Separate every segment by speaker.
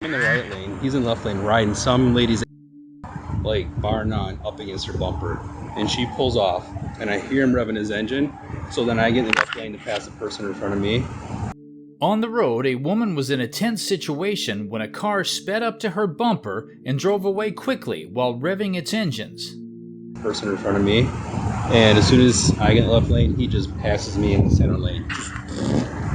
Speaker 1: I'm in the right lane, he's in left lane riding some lady's like bar none up against her bumper, and she pulls off and I hear him revving his engine, so then I get in the left lane to pass the person in front of me.
Speaker 2: On the road, a woman was in a tense situation when a car sped up to her bumper and drove away quickly while revving its engines.
Speaker 1: Person in front of me, and as soon as I get in the left lane, he just passes me in the center lane,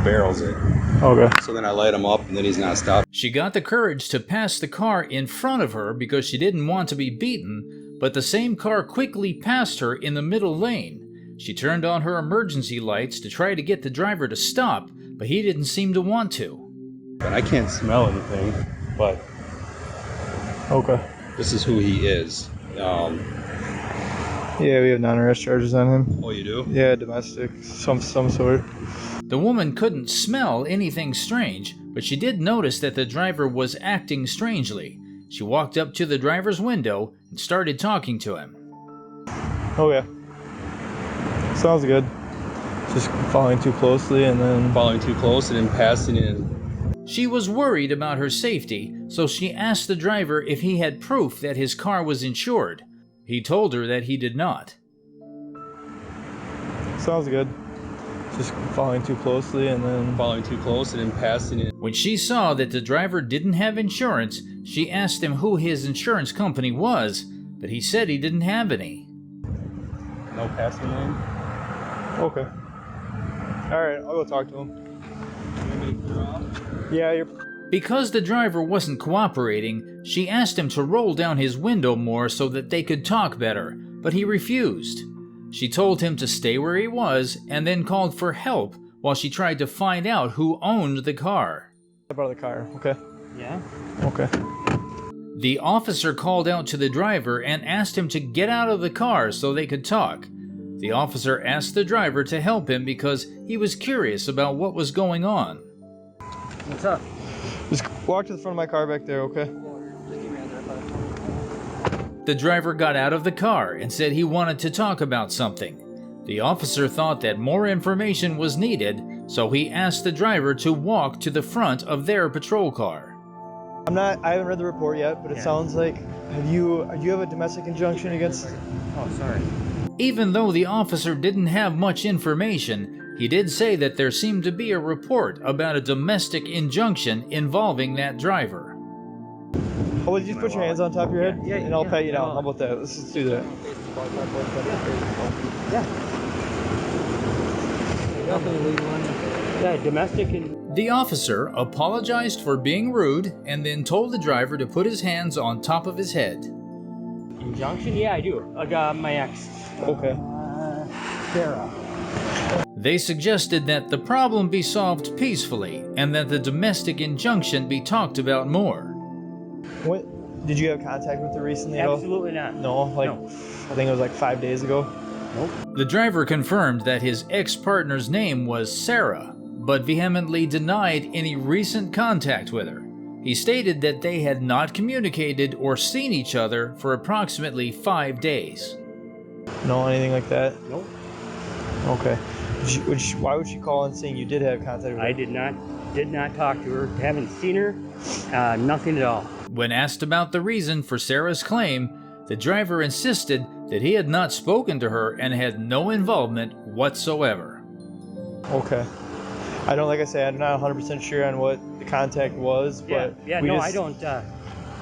Speaker 1: barrels it.
Speaker 3: Okay.
Speaker 1: So then I light him up, and then he's not stopped.
Speaker 2: She got the courage to pass the car in front of her because she didn't want to be beaten, but the same car quickly passed her in the middle lane. She turned on her emergency lights to try to get the driver to stop, but he didn't seem to want to.
Speaker 1: But I can't smell anything, but
Speaker 3: Okay.
Speaker 1: this is who he is.
Speaker 3: Yeah, we have non-arrest charges on him.
Speaker 1: Oh, you do?
Speaker 3: Yeah, domestic, some sort.
Speaker 2: The woman couldn't smell anything strange, but she did notice that the driver was acting strangely. She walked up to the driver's window and started talking to him.
Speaker 3: Okay. Sounds good. Just following too closely and then...
Speaker 1: Following too close and then passing in.
Speaker 2: She was worried about her safety, so she asked the driver if he had proof that his car was insured. He told her that he did not.
Speaker 3: Sounds good. Just following too closely and then...
Speaker 1: Following too close and then passing in.
Speaker 2: When she saw that the driver didn't have insurance, she asked him who his insurance company was, but he said he didn't have any.
Speaker 1: No passing lane.
Speaker 3: Okay. Alright, I'll go talk to him.
Speaker 1: You want me to clear off?
Speaker 3: Yeah, you're...
Speaker 2: Because the driver wasn't cooperating, she asked him to roll down his window more so that they could talk better, but he refused. She told him to stay where he was and then called for help while she tried to find out who owned the car.
Speaker 3: Step out of the car, okay?
Speaker 4: Yeah?
Speaker 3: Okay.
Speaker 2: The officer called out to the driver and asked him to get out of the car so they could talk. The officer asked the driver to help him because he was curious about what was going on.
Speaker 4: What's up?
Speaker 3: Just walk to the front of my car back there, okay?
Speaker 2: The driver got out of the car and said he wanted to talk about something. The officer thought that more information was needed, so he asked the driver to walk to the front of their patrol car.
Speaker 3: I haven't read the report yet, but it sounds like, do you have a domestic injunction against...
Speaker 4: Oh, sorry.
Speaker 2: Even though the officer didn't have much information, he did say that there seemed to be a report about a domestic injunction involving that driver.
Speaker 3: How about you just put your hands on top of your head,
Speaker 4: Yeah,
Speaker 3: and I'll
Speaker 4: yeah,
Speaker 3: pat you down.
Speaker 4: yeah.
Speaker 3: How about that? Let's just do that.
Speaker 4: Yeah, domestic and...
Speaker 2: The officer apologized for being rude and then told the driver to put his hands on top of his head.
Speaker 4: Injunction? Yeah, I do. I got my ex.
Speaker 3: Okay.
Speaker 4: Sarah.
Speaker 2: They suggested that the problem be solved peacefully and that the domestic injunction be talked about more.
Speaker 3: What? Did you have contact with her recently at all?
Speaker 4: Absolutely not.
Speaker 3: No, like,
Speaker 4: No.
Speaker 3: I think it was like 5 days ago.
Speaker 4: Nope.
Speaker 2: The driver confirmed that his ex-partner's name was Sarah, but vehemently denied any recent contact with her. He stated that they had not communicated or seen each other for approximately 5 days.
Speaker 3: No, anything like that?
Speaker 4: Nope.
Speaker 3: Okay. Why would she call in saying you did have contact with her?
Speaker 4: I did not talk to her. Haven't seen her. Nothing at all.
Speaker 2: When asked about the reason for Sarah's claim, the driver insisted that he had not spoken to her and had no involvement whatsoever.
Speaker 3: Okay. Like I said, I'm not 100% sure on what the contact was, but
Speaker 4: I don't.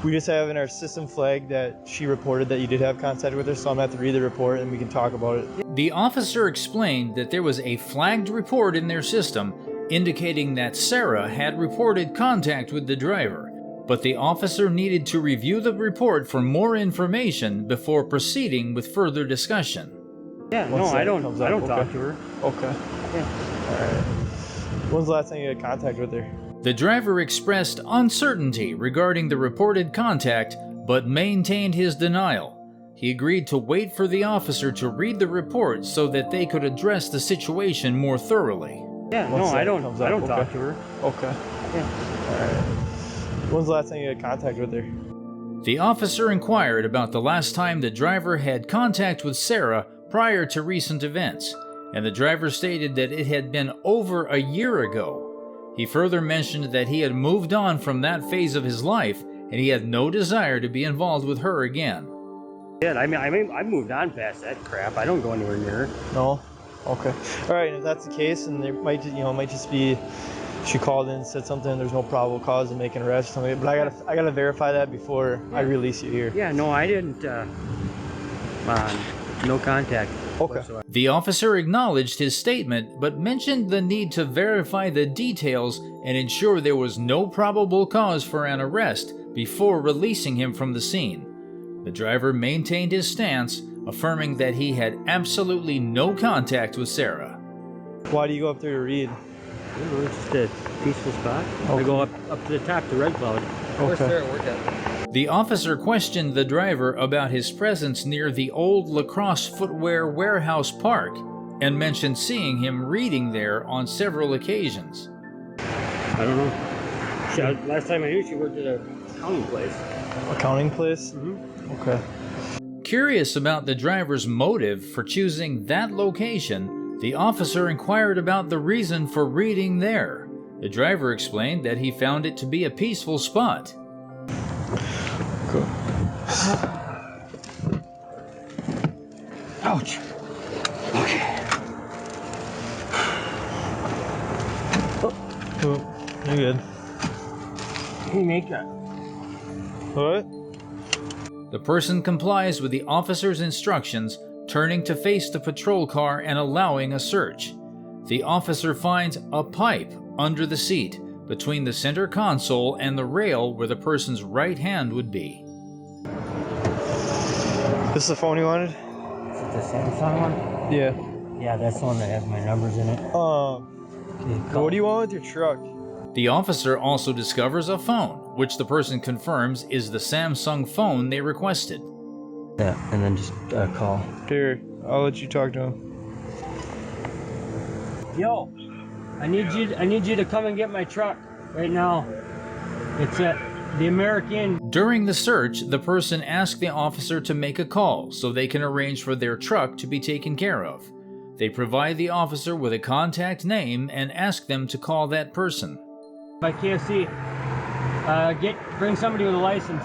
Speaker 3: We just have in our system flag that she reported that you did have contact with her, so I'm going to have to read the report and we can talk about it.
Speaker 2: The officer explained that there was a flagged report in their system indicating that Sarah had reported contact with the driver, but the officer needed to review the report for more information before proceeding with further discussion.
Speaker 4: Yeah,
Speaker 3: Once
Speaker 4: no, I
Speaker 3: that
Speaker 4: don't.
Speaker 3: comes
Speaker 4: I
Speaker 3: up,
Speaker 4: don't
Speaker 3: okay.
Speaker 4: talk to her.
Speaker 3: Okay.
Speaker 4: Yeah.
Speaker 3: Alright. When's the last time you had contact with her?
Speaker 2: The driver expressed uncertainty regarding the reported contact, but maintained his denial. He agreed to wait for the officer to read the report so that they could address the situation more thoroughly.
Speaker 4: Yeah,
Speaker 3: Once
Speaker 4: no,
Speaker 3: that
Speaker 4: I don't.
Speaker 3: comes
Speaker 4: I
Speaker 3: up,
Speaker 4: don't talk
Speaker 3: okay.
Speaker 4: to her.
Speaker 3: Okay.
Speaker 4: Yeah.
Speaker 3: Alright. When's the last time you had contact with her?
Speaker 2: The officer inquired about the last time the driver had contact with Sarah prior to recent events, and the driver stated that it had been over a year ago. He further mentioned that he had moved on from that phase of his life and he had no desire to be involved with her again.
Speaker 4: Yeah, I mean, I moved on past that crap. I don't go anywhere near her.
Speaker 3: No? Okay. All right, and if that's the case, and there might, might just be she called in and said something, there's no probable cause to make an arrest or something, but I gotta verify that before I release you here.
Speaker 4: Yeah, no, I didn't, no contact.
Speaker 3: Okay.
Speaker 4: Whatsoever.
Speaker 2: The officer acknowledged his statement, but mentioned the need to verify the details and ensure there was no probable cause for an arrest before releasing him from the scene. The driver maintained his stance, affirming that he had absolutely no contact with Sarah.
Speaker 3: Why do you go up there to read?
Speaker 4: It's just a peaceful spot.
Speaker 3: Okay.
Speaker 4: I go up to the top to Red Cloud.
Speaker 3: Where's Sarah
Speaker 4: work at?
Speaker 2: The officer questioned the driver about his presence near the old lacrosse footwear warehouse park and mentioned seeing him reading there on several occasions.
Speaker 4: I don't know. Last time I knew, she worked at a accounting place.
Speaker 3: Accounting place?
Speaker 4: Mm-hmm.
Speaker 3: Okay.
Speaker 2: Curious about the driver's motive for choosing that location, the officer inquired about the reason for reading there. The driver explained that he found it to be a peaceful spot.
Speaker 3: Cool.
Speaker 4: Ouch. Okay.
Speaker 3: Oh, you're good.
Speaker 4: Hey, make that.
Speaker 3: What?
Speaker 2: The person complies with the officer's instructions, turning to face the patrol car and allowing a search. The officer finds a pipe under the seat, between the center console and the rail where the person's right hand would be.
Speaker 3: This is the phone you wanted?
Speaker 4: Is it the Samsung one?
Speaker 3: Yeah.
Speaker 4: Yeah, that's the one that has my numbers in it.
Speaker 3: What do you want with your truck?
Speaker 2: The officer also discovers a phone, which the person confirms is the Samsung phone they requested.
Speaker 4: Yeah, and then just call.
Speaker 3: Here, I'll let you talk to him.
Speaker 4: Yo, I need you to come and get my truck right now. It's at the American.
Speaker 2: During the search, the person asked the officer to make a call so they can arrange for their truck to be taken care of. They provide the officer with a contact name and ask them to call that person.
Speaker 4: By KFC, bring somebody with a license.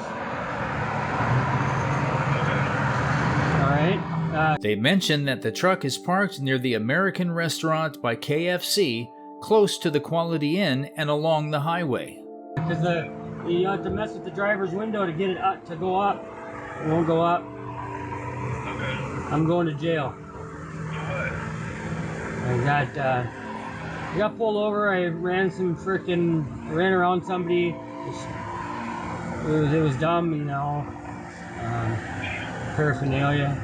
Speaker 4: All right.
Speaker 2: They mention that the truck is parked near the American restaurant by KFC, close to the Quality Inn and along the highway.
Speaker 4: Because you have to mess with the driver's window to get it up, to go up. It won't go up. I'm going to jail. I got pulled over. I ran around somebody. It was dumb, you know. Paraphernalia.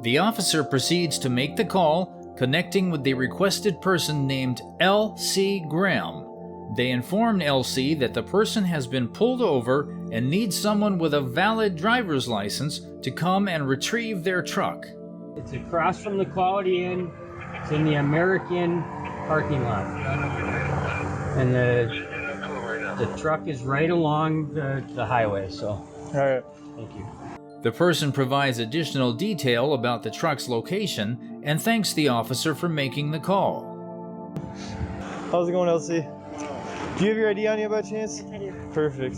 Speaker 2: The officer proceeds to make the call, connecting with the requested person named L.C. Graham. They informed L.C. that the person has been pulled over and needs someone with a valid driver's license to come and retrieve their truck.
Speaker 4: It's across from the Quality Inn. It's in the American parking lot. And the truck is right along the highway, so.
Speaker 3: All right.
Speaker 4: Thank you.
Speaker 2: The person provides additional detail about the truck's location and thanks the officer for making the call.
Speaker 3: How's it going, LC? Do you have your ID on you by chance?
Speaker 5: Yes, I do.
Speaker 3: Perfect.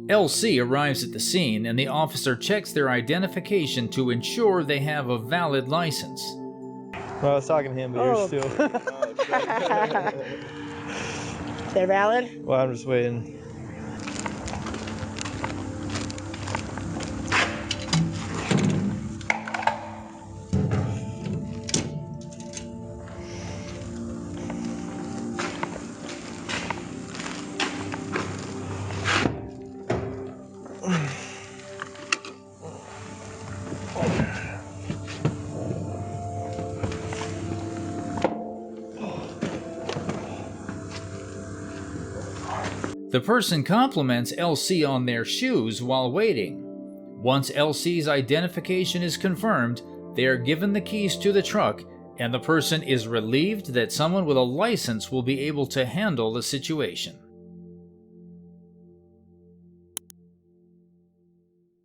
Speaker 2: LC arrives at the scene and the officer checks their identification to ensure they have a valid license.
Speaker 3: Well, I was talking to him, but you're still.
Speaker 5: They're valid?
Speaker 3: Well, I'm just waiting.
Speaker 2: The person compliments LC on their shoes while waiting. Once LC's identification is confirmed, they are given the keys to the truck, and the person is relieved that someone with a license will be able to handle the situation.